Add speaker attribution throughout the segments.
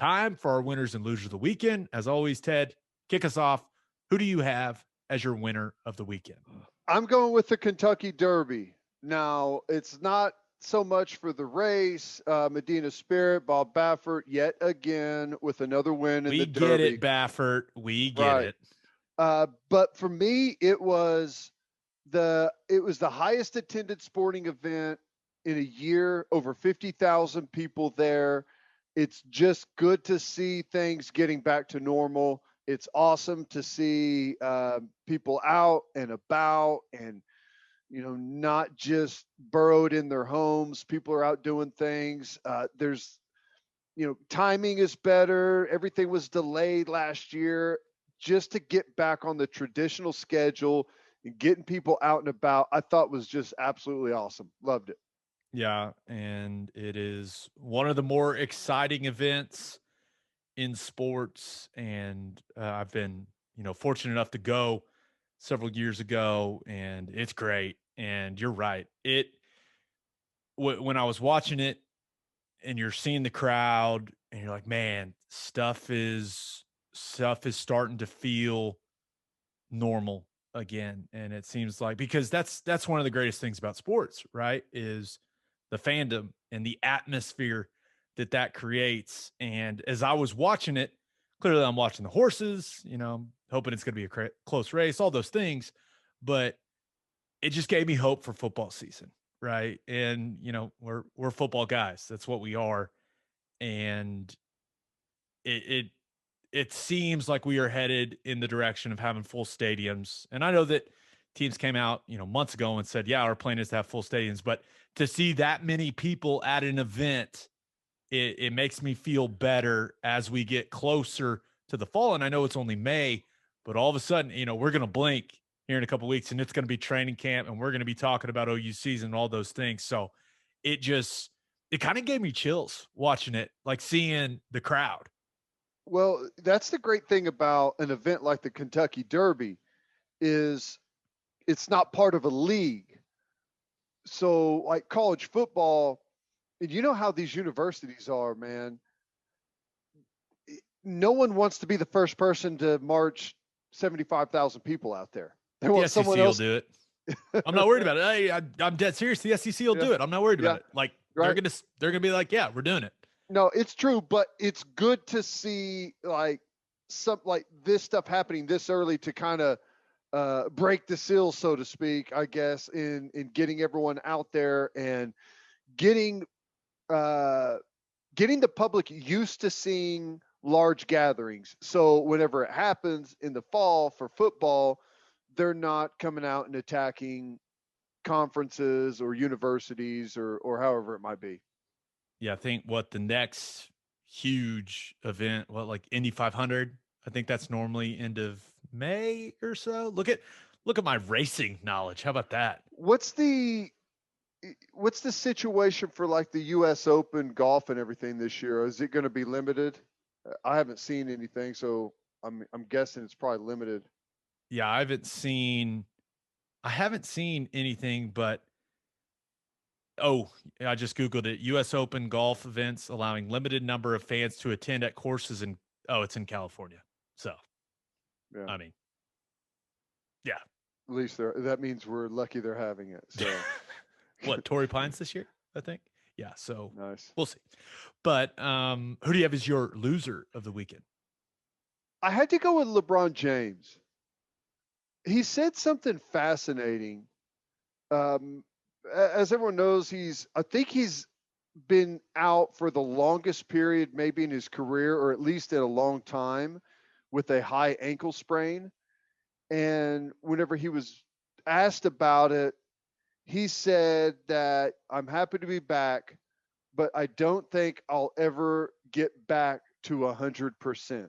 Speaker 1: time for our winners and losers of the weekend. As always, Ted, kick us off. Who do you have as your winner of the weekend?
Speaker 2: I'm going with the Kentucky Derby. Now, it's not so much for the race. Medina Spirit, Bob Baffert, yet again with another win in
Speaker 1: We
Speaker 2: the
Speaker 1: get
Speaker 2: Derby.
Speaker 1: it, Baffert. We get
Speaker 2: Right.
Speaker 1: it.
Speaker 2: But for me, it was the highest attended sporting event in a year. Over 50,000 people there. It's just good to see things getting back to normal. It's awesome to see people out and about and not just burrowed in their homes. People are out doing things. Timing is better. Everything was delayed last year. Just to get back on the traditional schedule and getting people out and about, I thought was just absolutely awesome. Loved it.
Speaker 1: Yeah, and it is one of the more exciting events in sports. And I've been, fortunate enough to go several years ago, and it's great. And you're right. When I was watching it, and you're seeing the crowd, and you're like, man, stuff is starting to feel normal again. And it seems like, because that's one of the greatest things about sports, right? Is the fandom and the atmosphere that creates. And as I was watching it, clearly I'm watching the horses, hoping it's going to be a close race, all those things, but it just gave me hope for football season, right? And we're football guys. That's what we are. And it it seems like we are headed in the direction of having full stadiums. And I know that teams came out, months ago and said, yeah, our plan is to have full stadiums. But to see that many people at an event, it makes me feel better as we get closer to the fall. And I know it's only May, but all of a sudden, we're going to blink here in a couple of weeks and it's going to be training camp and we're going to be talking about OU season and all those things. So it kind of gave me chills watching it, like seeing the crowd.
Speaker 2: Well, that's the great thing about an event like the Kentucky Derby is it's not part of a league. So like college football, and you know how these universities are, man. No one wants to be the first person to march 75,000 people out there. They
Speaker 1: The
Speaker 2: want someone
Speaker 1: SEC will
Speaker 2: else.
Speaker 1: do it. I'm not worried about it. I'm dead serious. The SEC will
Speaker 2: Yeah,
Speaker 1: do it. I'm not worried
Speaker 2: yeah,
Speaker 1: about it. Like
Speaker 2: right.
Speaker 1: they're gonna be like, yeah, we're doing it.
Speaker 2: No, it's true, but it's good to see like some like this stuff happening this early to kind of break the seal, so to speak, I guess, in getting everyone out there and getting uh, getting the public used to seeing large gatherings. So whenever it happens in the fall for football, they're not coming out and attacking conferences or universities or however it might be.
Speaker 1: Yeah, I think what the next huge event, like Indy 500. I think that's normally end of May or so. Look at my racing knowledge. How about that?
Speaker 2: What's the what's the situation for like the U.S. Open golf and everything this year? Is it going to be limited? I haven't seen anything, so I'm guessing it's probably limited.
Speaker 1: Yeah, I haven't seen anything, but oh, I just Googled it. US Open golf events allowing limited number of fans to attend at courses it's in California. So,
Speaker 2: Yeah,
Speaker 1: I mean, yeah.
Speaker 2: at least that means we're lucky they're having it. So
Speaker 1: What, Torrey Pines this year, I think? Yeah, so
Speaker 2: nice.
Speaker 1: we'll see. But who do you have as your loser of the weekend?
Speaker 2: I had to go with LeBron James. He said something fascinating. Um, as everyone knows, I think he's been out for the longest period, maybe in his career, or at least in a long time, with a high ankle sprain. And whenever he was asked about it, he said that I'm happy to be back, but I don't think I'll ever get back to 100%.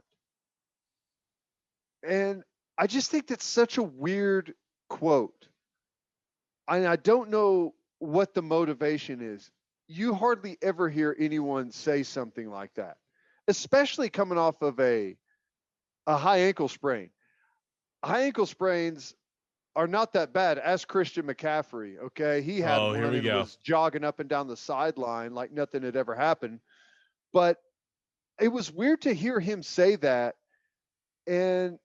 Speaker 2: And I just think that's such a weird quote. And I don't know what the motivation is. You hardly ever hear anyone say something like that, especially coming off of a high ankle sprain. High ankle sprains are not that bad. Ask Christian McCaffrey, okay? He had
Speaker 1: Oh, here
Speaker 2: one
Speaker 1: we
Speaker 2: and
Speaker 1: go.
Speaker 2: was jogging up and down the sideline like nothing had ever happened. But it was weird to hear him say that. And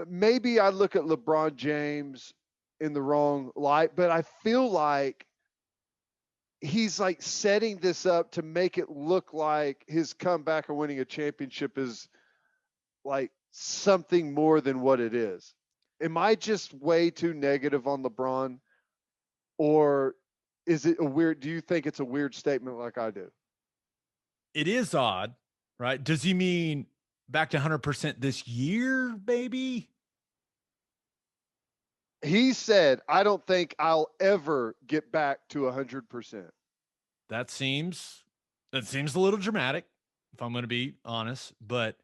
Speaker 2: maybe I look at LeBron James in the wrong light, but I feel like he's like setting this up to make it look like his comeback and winning a championship is like something more than what it is. Am I just way too negative on LeBron, or is it a weird? Do you think it's a weird statement like I do?
Speaker 1: It is odd, right? Does he mean back to 100% this year, baby?
Speaker 2: He said, "I don't think I'll ever get back to 100%."
Speaker 1: That seems a little dramatic, if I'm going to be honest. But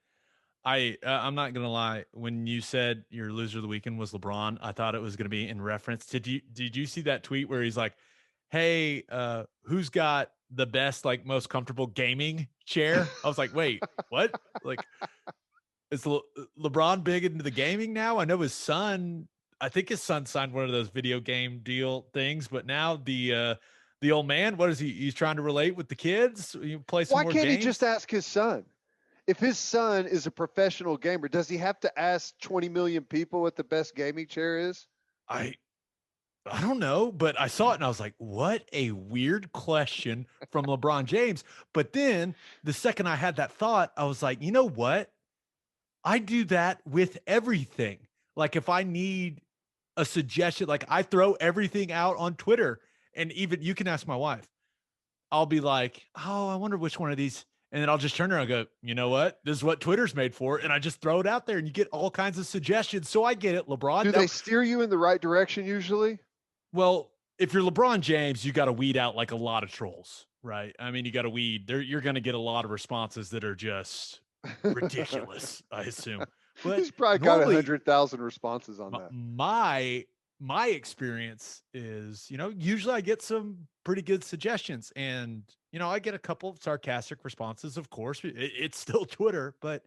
Speaker 1: I'm not going to lie. When you said your loser of the weekend was LeBron, I thought it was going to be in reference to. Did you see that tweet where he's like, "Hey, who's got the best, like, most comfortable gaming chair?" I was like, "Wait, what? Like, is LeBron big into the gaming now? I know his son. I think his son signed one of those video game deal things, but now the old man, what is he? He's trying to relate with the kids. You play some
Speaker 2: Why
Speaker 1: more
Speaker 2: can't he just
Speaker 1: games.
Speaker 2: ask his son? If his son is a professional gamer, does he have to ask 20 million people what the best gaming chair is?
Speaker 1: I I don't know, but I saw it and I was like, what a weird question from LeBron James. But then the second I had that thought, I was like, you know what? I do that with everything. Like if I need a suggestion, like I throw everything out on Twitter, and even you can ask my wife. I'll be like, oh, I wonder which one of these. And then I'll just turn around and go, you know what? This is what Twitter's made for. And I just throw it out there and you get all kinds of suggestions. So I get it, LeBron.
Speaker 2: Do they steer you in the right direction usually?
Speaker 1: Well, if you're LeBron James, you got to weed out like a lot of trolls, right? I mean, you got to weed there. You're going to get a lot of responses that are just ridiculous, I assume. But
Speaker 2: He's probably got
Speaker 1: normally
Speaker 2: 100,000 responses on that.
Speaker 1: my experience is, usually I get some pretty good suggestions, and I get a couple of sarcastic responses. Of course, it's still Twitter, but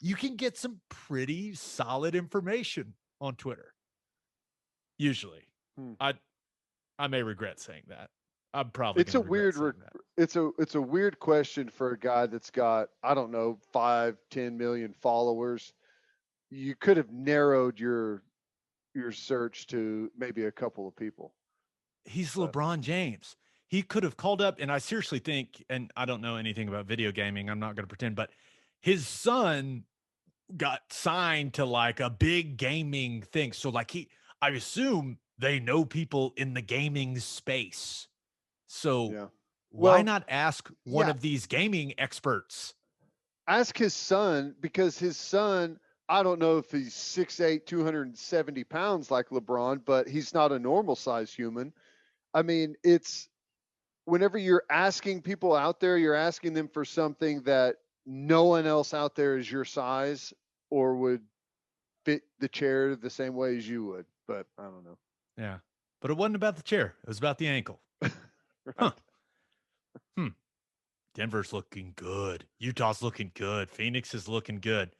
Speaker 1: you can get some pretty solid information on Twitter. Usually, I may regret saying that. I'm probably
Speaker 2: It's
Speaker 1: going
Speaker 2: a
Speaker 1: to regret
Speaker 2: weird
Speaker 1: saying that.
Speaker 2: it's a weird question for a guy that's got, I don't know, 5-10 million followers. You could have narrowed your search to maybe a couple of people.
Speaker 1: He's
Speaker 2: But
Speaker 1: LeBron James. He could have called up, and I seriously think, and I don't know anything about video gaming, I'm not going to pretend, but his son got signed to like a big gaming thing. So like I assume they know people in the gaming space. So
Speaker 2: yeah.
Speaker 1: why
Speaker 2: Well,
Speaker 1: not ask one
Speaker 2: yeah,
Speaker 1: of these gaming experts?
Speaker 2: ask his son, because his son, I don't know if he's 6'8", 270 pounds like LeBron, but he's not a normal size human. I mean, it's whenever you're asking people out there, you're asking them for something that no one else out there is your size or would fit the chair the same way as you would. But I don't know.
Speaker 1: Yeah. But it wasn't about the chair. It was about the ankle.
Speaker 2: Right.
Speaker 1: Huh. Hmm. Denver's looking good. Utah's looking good. Phoenix is looking good.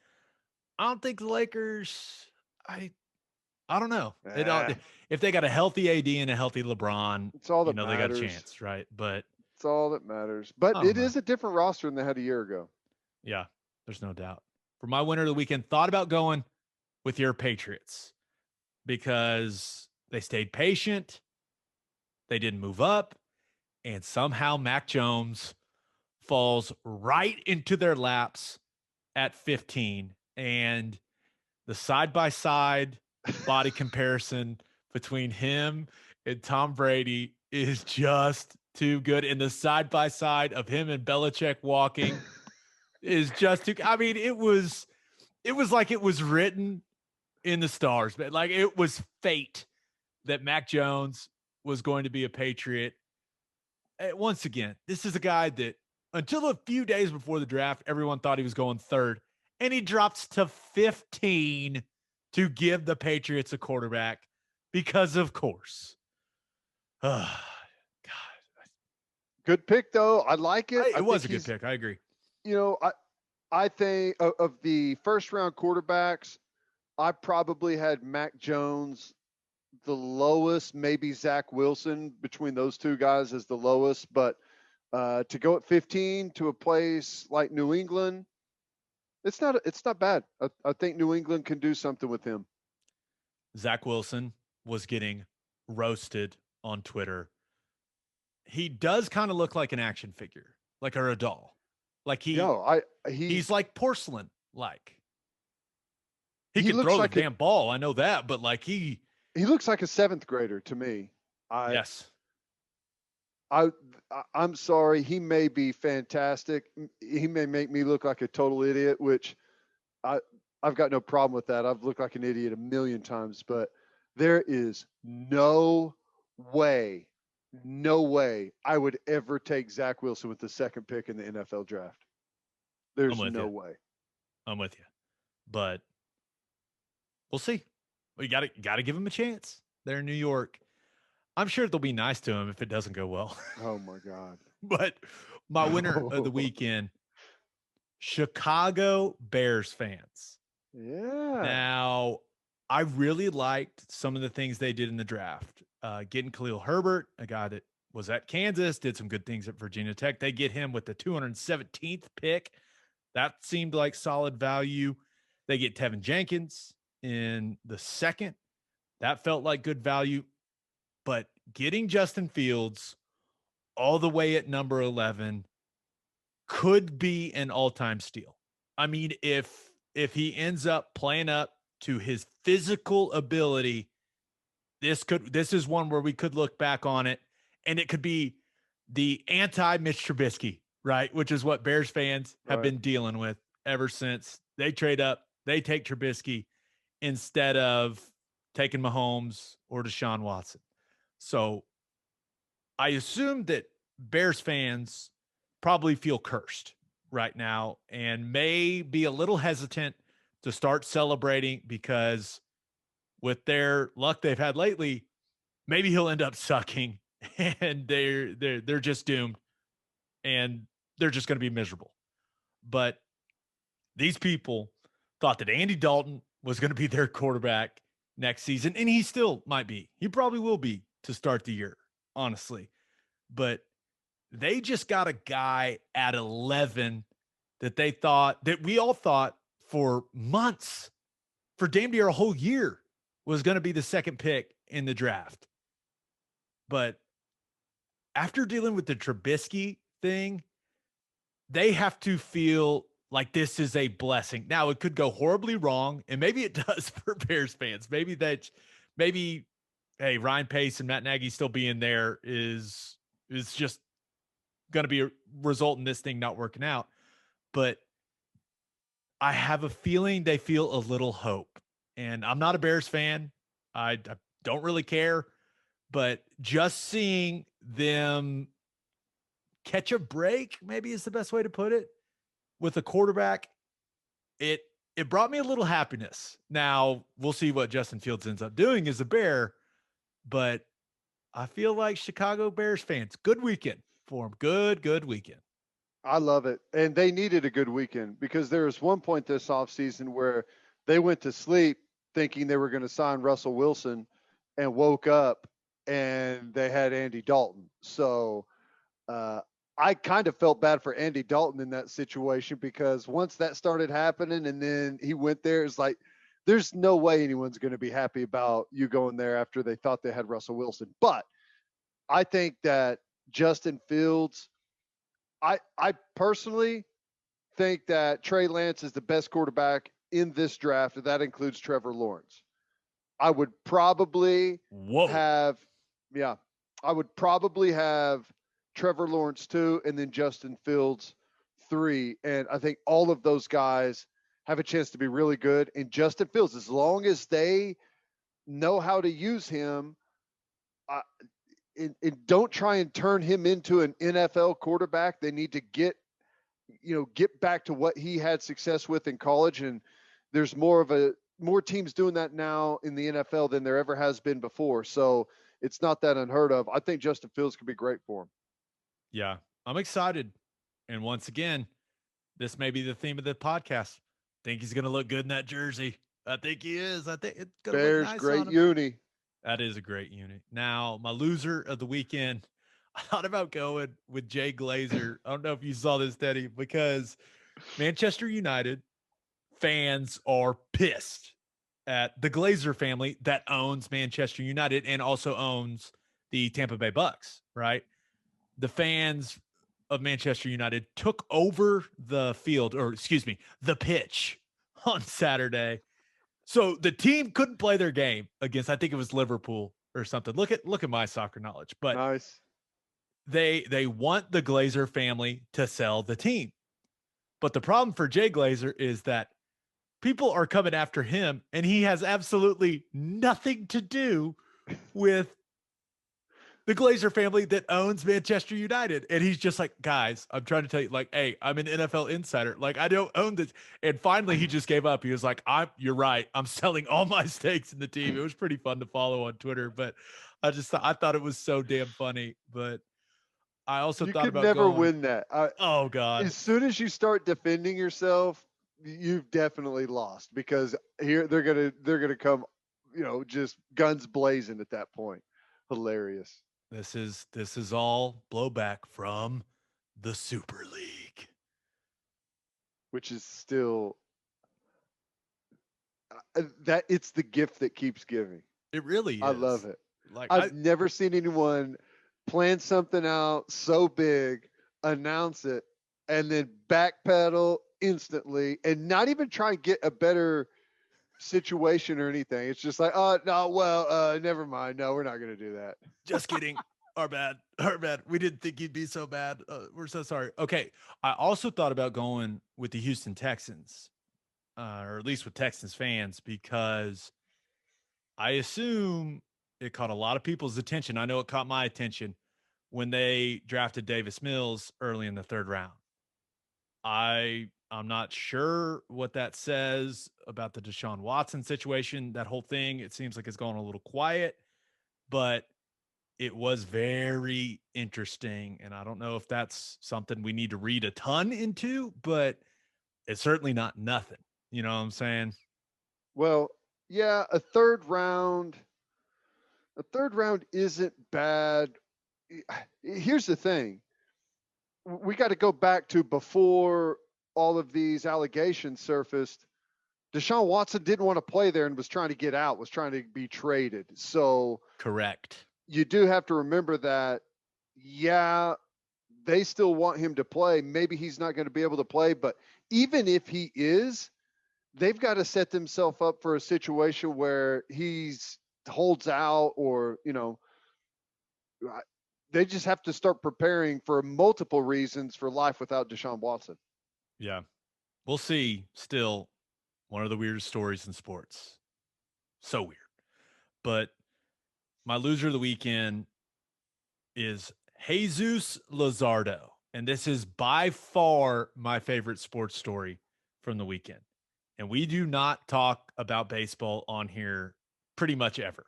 Speaker 1: I don't think the Lakers. I don't know. If they got a healthy AD and a healthy LeBron,
Speaker 2: It's all that
Speaker 1: they got a
Speaker 2: matters.
Speaker 1: chance, right? But
Speaker 2: It's all that matters. But
Speaker 1: I don't
Speaker 2: it
Speaker 1: know.
Speaker 2: is a different roster than they had a year ago.
Speaker 1: Yeah, there's no doubt. For my winner of the weekend, thought about going with your Patriots because they stayed patient, they didn't move up, and somehow Mac Jones falls right into their laps at 15. And the side by side body comparison between him and Tom Brady is just too good. And the side by side of him and Belichick walking is just too. I mean, it was like it was written in the stars, but like it was fate that Mac Jones was going to be a Patriot. Once again, this is a guy that until a few days before the draft, everyone thought he was going third, and he drops to 15 to give the Patriots a quarterback because, of course. God,
Speaker 2: Good pick though. I like it. I
Speaker 1: it
Speaker 2: think
Speaker 1: was a good
Speaker 2: he's,
Speaker 1: pick. I agree.
Speaker 2: you know, I think of the first round quarterbacks, I probably had Mac Jones the lowest, maybe Zach Wilson between those two guys as the lowest, but To go at 15 to a place like New England, it's not bad. I think New England can do something with him.
Speaker 1: Zach Wilson was getting roasted on Twitter. He does kind of look like an action figure, like a doll. Like he's like porcelain. Like he could
Speaker 2: looks
Speaker 1: throw the
Speaker 2: like
Speaker 1: damn ball. I know that, but like
Speaker 2: he looks like a 7th grader to me.
Speaker 1: Yes.
Speaker 2: I'm sorry. He may be fantastic. He may make me look like a total idiot, which I've got no problem with that. I've looked like an idiot a million times, but there is no way I would ever take Zach Wilson with the 2nd pick in the NFL draft. There's no way.
Speaker 1: I'm with you, but we'll see. We got to give him a chance. They're in New York. I'm sure they'll be nice to him if it doesn't go well.
Speaker 2: Oh my God.
Speaker 1: But my winner of the weekend, Chicago Bears fans.
Speaker 2: Yeah.
Speaker 1: Now, I really liked some of the things they did in the draft. Getting Khalil Herbert, a guy that was at Kansas, did some good things at Virginia Tech. They get him with the 217th pick. That seemed like solid value. They get Tevin Jenkins in the 2nd. That felt like good value. But getting Justin Fields all the way at number 11 could be an all-time steal. I mean, if he ends up playing up to his physical ability, this is one where we could look back on it and it could be the anti-Mitch Trubisky, right? Which is what Bears fans have been dealing with ever since they trade up. They take Trubisky instead of taking Mahomes or Deshaun Watson. So I assume that Bears fans probably feel cursed right now and may be a little hesitant to start celebrating because with their luck they've had lately, maybe he'll end up sucking and they're just doomed and they're just going to be miserable. But these people thought that Andy Dalton was going to be their quarterback next season, and he still might be. He probably will be to start the year, honestly. But they just got a guy at 11 that they thought, that we all thought for months, for damn near a whole year, was going to be the 2nd pick in the draft. But after dealing with the Trubisky thing, they have to feel like this is a blessing. Now, it could go horribly wrong, and maybe it does for Bears fans. Maybe, hey, Ryan Pace and Matt Nagy still being there is just going to be a result in this thing not working out. But I have a feeling they feel a little hope. And I'm not a Bears fan. I don't really care. But just seeing them catch a break, maybe is the best way to put it, with a quarterback, it brought me a little happiness. Now, we'll see what Justin Fields ends up doing as a Bear, but I feel like Chicago Bears fans, good weekend for them. Good weekend.
Speaker 2: I love it. And they needed a good weekend because there was one point this offseason where they went to sleep thinking they were going to sign Russell Wilson and woke up and they had Andy Dalton. So I kind of felt bad for Andy Dalton in that situation because once that started happening and then he went there, it's like, there's no way anyone's going to be happy about you going there after they thought they had Russell Wilson. But I think that Justin Fields, I personally think that Trey Lance is the best quarterback in this draft, and that includes Trevor Lawrence. I would probably have Trevor Lawrence 2 and then Justin Fields 3. And I think all of those guys have a chance to be really good. And Justin Fields, as long as they know how to use him, and don't try and turn him into an NFL quarterback. They need to get back to what he had success with in college. And there's more teams doing that now in the NFL than there ever has been before. So it's not that unheard of. I think Justin Fields could be great for him.
Speaker 1: Yeah, I'm excited. And once again, this may be the theme of the podcast. Think he's going to look good in that jersey. I think he is. I think it's going to look nice
Speaker 2: great
Speaker 1: on him.
Speaker 2: uni.
Speaker 1: That is a great unit. Now, my loser of the weekend, I thought about going with Jay Glazer. I don't know if you saw this, Teddy, because Manchester United fans are pissed at the Glazer family that owns Manchester United and also owns the Tampa Bay Bucks, right? The fans of Manchester United took over the field, or excuse me, the pitch on Saturday. So the team couldn't play their game against, I think it was Liverpool or something. Look at my soccer knowledge. But
Speaker 2: Nice.
Speaker 1: they want the Glazer family to sell the team. But the problem for Jay Glazer is that people are coming after him, and he has absolutely nothing to do with the Glazer family that owns Manchester United. And he's just like, guys, I'm trying to tell you, like, hey, I'm an NFL insider. Like, I don't own this. And finally, he just gave up. He was like, you're right. I'm selling all my stakes in the team. It was pretty fun to follow on Twitter, but I thought it was so damn funny. But I also
Speaker 2: You
Speaker 1: thought
Speaker 2: could
Speaker 1: about
Speaker 2: never
Speaker 1: going,
Speaker 2: win that.
Speaker 1: oh God,
Speaker 2: As soon as you start defending yourself, you've definitely lost because here they're gonna come, just guns blazing at that point. Hilarious.
Speaker 1: this is all blowback from the Super League.
Speaker 2: Which is still that it's the gift that keeps giving.
Speaker 1: It really is.
Speaker 2: I love it.
Speaker 1: Like
Speaker 2: I've never seen anyone plan something out so big, announce it, and then backpedal instantly and not even try and get a better situation or anything. It's just like, oh no, well, never mind. No, we're not gonna do that.
Speaker 1: just kidding. Our bad. Our bad. We didn't think you'd be so bad. We're so sorry. Okay. I also thought about going with the Houston Texans, or at least with Texans fans, because I assume it caught a lot of people's attention. I know it caught my attention when they drafted Davis Mills early in the third round. I'm not sure what that says about the Deshaun Watson situation. That whole thing, it seems like it's going a little quiet, but it was very interesting. And I don't know if that's something we need to read a ton into, but it's certainly not nothing. You know what I'm saying?
Speaker 2: Well, yeah, a third round isn't bad. Here's the thing. We got to go back to before all of these allegations surfaced. Deshaun Watson didn't want to play there and was trying to get out, was trying to be traded. So
Speaker 1: Correct.
Speaker 2: you do have to remember that, yeah, they still want him to play. Maybe he's not going to be able to play, but even if he is, they've got to set themselves up for a situation where he's holds out or, they just have to start preparing for multiple reasons for life without Deshaun Watson.
Speaker 1: Yeah. We'll see. Still one of the weirdest stories in sports. So weird. But my loser of the weekend is Jesus Luzardo. And this is by far my favorite sports story from the weekend. And we do not talk about baseball on here pretty much ever.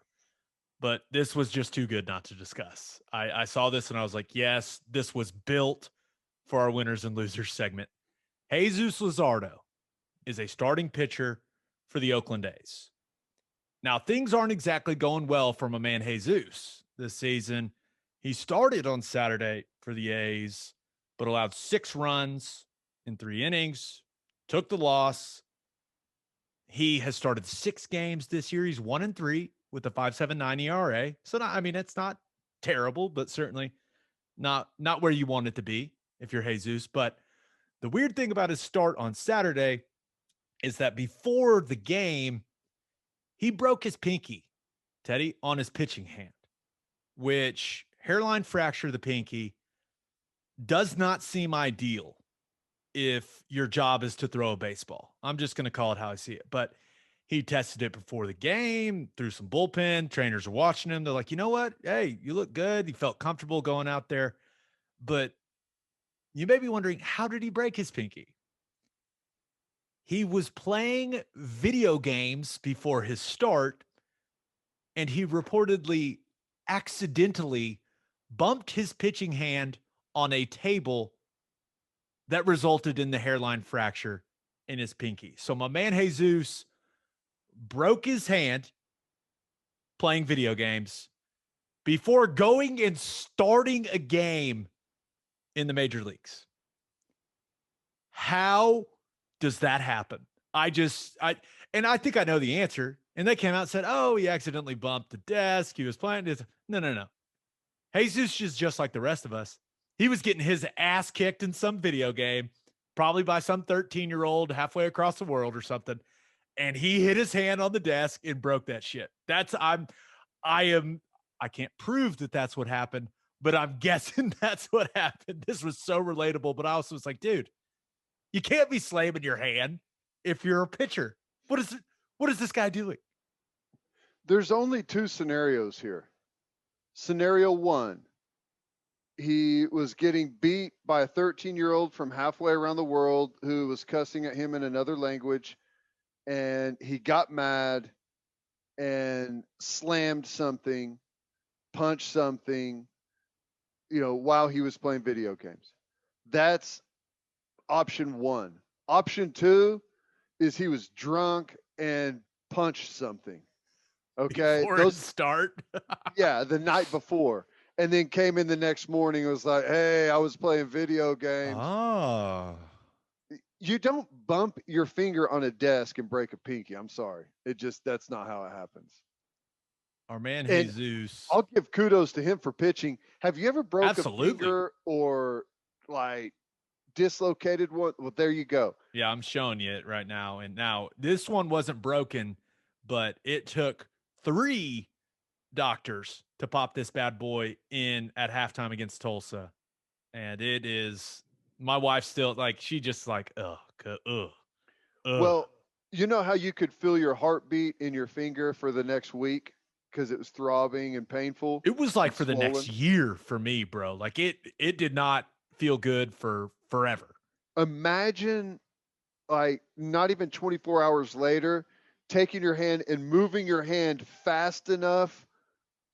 Speaker 1: But this was just too good not to discuss. I saw this and I was like, yes, this was built for our winners and losers segment. Jesus Luzardo is a starting pitcher for the Oakland A's. Now, things aren't exactly going well for my man Jesus this season. He started on Saturday for the A's, but allowed 6 runs in 3 innings, took the loss. He has started 6 games this year. He's 1-3 with a 5.79 ERA. So, it's not terrible, but certainly not where you want it to be if you're Jesus. But the weird thing about his start on Saturday is that before the game, he broke his pinky, Teddy, on his pitching hand, which hairline fracture of the pinky does not seem ideal if your job is to throw a baseball. I'm just going to call it how I see it. But he tested it before the game, threw some bullpen. Trainers are watching him. They're like, you know what? Hey, you look good. He felt comfortable going out there. But you may be wondering, how did he break his pinky? He was playing video games before his start, and he reportedly accidentally bumped his pitching hand on a table that resulted in the hairline fracture in his pinky. So my man Jesus broke his hand playing video games, before going and starting a game in the major leagues. How does that happen? I think I know the answer. And they came out and said, oh, he accidentally bumped the desk. He was playing this. No. Jesus is just like the rest of us. He was getting his ass kicked in some video game, probably by some 13-year-old halfway across the world or something. And he hit his hand on the desk and broke that shit. I can't prove that that's what happened, but I'm guessing that's what happened. This was so relatable, but I also was like, dude, you can't be slamming your hand if you're a pitcher. What is this guy doing?
Speaker 2: There's only two scenarios here. Scenario one, he was getting beat by a 13-year-old from halfway around the world who was cussing at him in another language, and he got mad and slammed something, punched something, while he was playing video games. That's option one. Option two is he was drunk and punched something. Okay.
Speaker 1: Before start.
Speaker 2: Yeah, the night before. And then came in the next morning and was like, hey, I was playing video games.
Speaker 1: Oh.
Speaker 2: You don't bump your finger on a desk and break a pinky. I'm sorry. That's not how it happens.
Speaker 1: Our man Jesus.
Speaker 2: I'll give kudos to him for pitching. Have you ever broke
Speaker 1: Absolutely.
Speaker 2: a finger or like dislocated one? Well, there you go.
Speaker 1: Yeah, I'm showing you it right now. And now this one wasn't broken, but it took 3 doctors to pop this bad boy in at halftime against Tulsa. And it is, my wife still she just ugh.
Speaker 2: Well, you know how you could feel your heartbeat in your finger for the next week because it was throbbing and painful?
Speaker 1: It was for the next year for me, bro. It did not feel good for forever.
Speaker 2: Imagine not even 24 hours later, taking your hand and moving your hand fast enough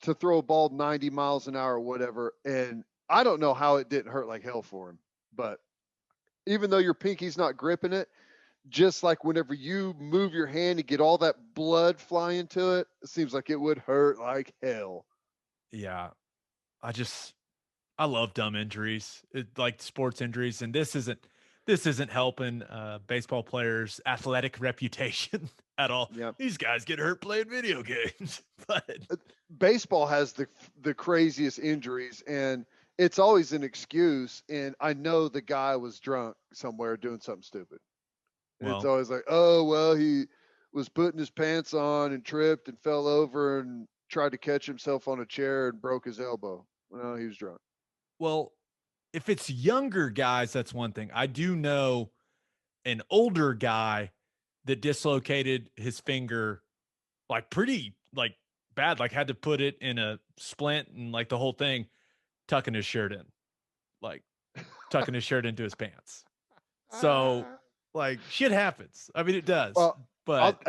Speaker 2: to throw a ball 90 miles an hour or whatever. And I don't know how it didn't hurt like hell for him, but even though your pinky's not gripping it, just like whenever you move your hand and get all that blood flying to it, it seems like it would hurt like hell.
Speaker 1: Yeah. I love dumb injuries, like sports injuries. And this isn't helping baseball players' athletic reputation at all.
Speaker 2: Yep.
Speaker 1: These guys get hurt playing video games. But
Speaker 2: baseball has the craziest injuries, and it's always an excuse. And I know the guy was drunk somewhere doing something stupid. And it's always like, oh, well, he was putting his pants on and tripped and fell over and tried to catch himself on a chair and broke his elbow. Well, he was drunk.
Speaker 1: Well, if it's younger guys, that's one thing. I do know an older guy that dislocated his finger pretty bad, had to put it in a splint and the whole thing, tucking his shirt in, tucking his shirt into his pants. So shit happens. I mean, it does.
Speaker 2: Well,
Speaker 1: but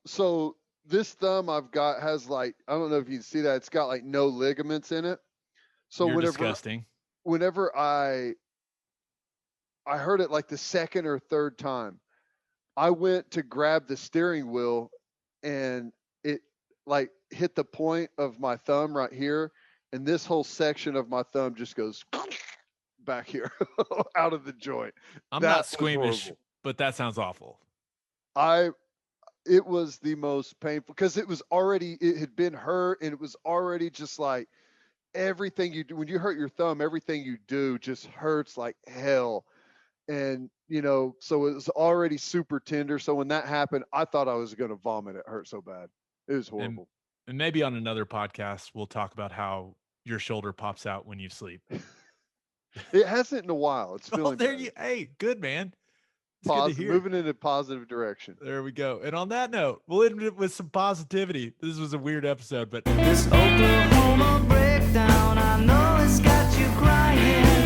Speaker 2: so this thumb I've got has I don't know if you can see that. It's got no ligaments in it. So
Speaker 1: disgusting.
Speaker 2: Whenever I heard it the second or third time, I went to grab the steering wheel and it hit the point of my thumb right here. And this whole section of my thumb just goes back here out of the joint.
Speaker 1: I'm not squeamish, but that sounds awful.
Speaker 2: It was the most painful because it had been hurt and it was already just everything you do when you hurt your thumb, everything you do just hurts like hell. And, so it was already super tender. So when that happened, I thought I was going to vomit. It hurt so bad. It was horrible.
Speaker 1: And maybe on another podcast, we'll talk about how your shoulder pops out when you sleep.
Speaker 2: It hasn't in a while. It's feeling
Speaker 1: hey, good, man.
Speaker 2: Positive, moving in a positive direction.
Speaker 1: There we go. And on that note, we'll end it with some positivity. This was a weird episode, but
Speaker 3: this Oklahoma breakdown, I know it's got you crying.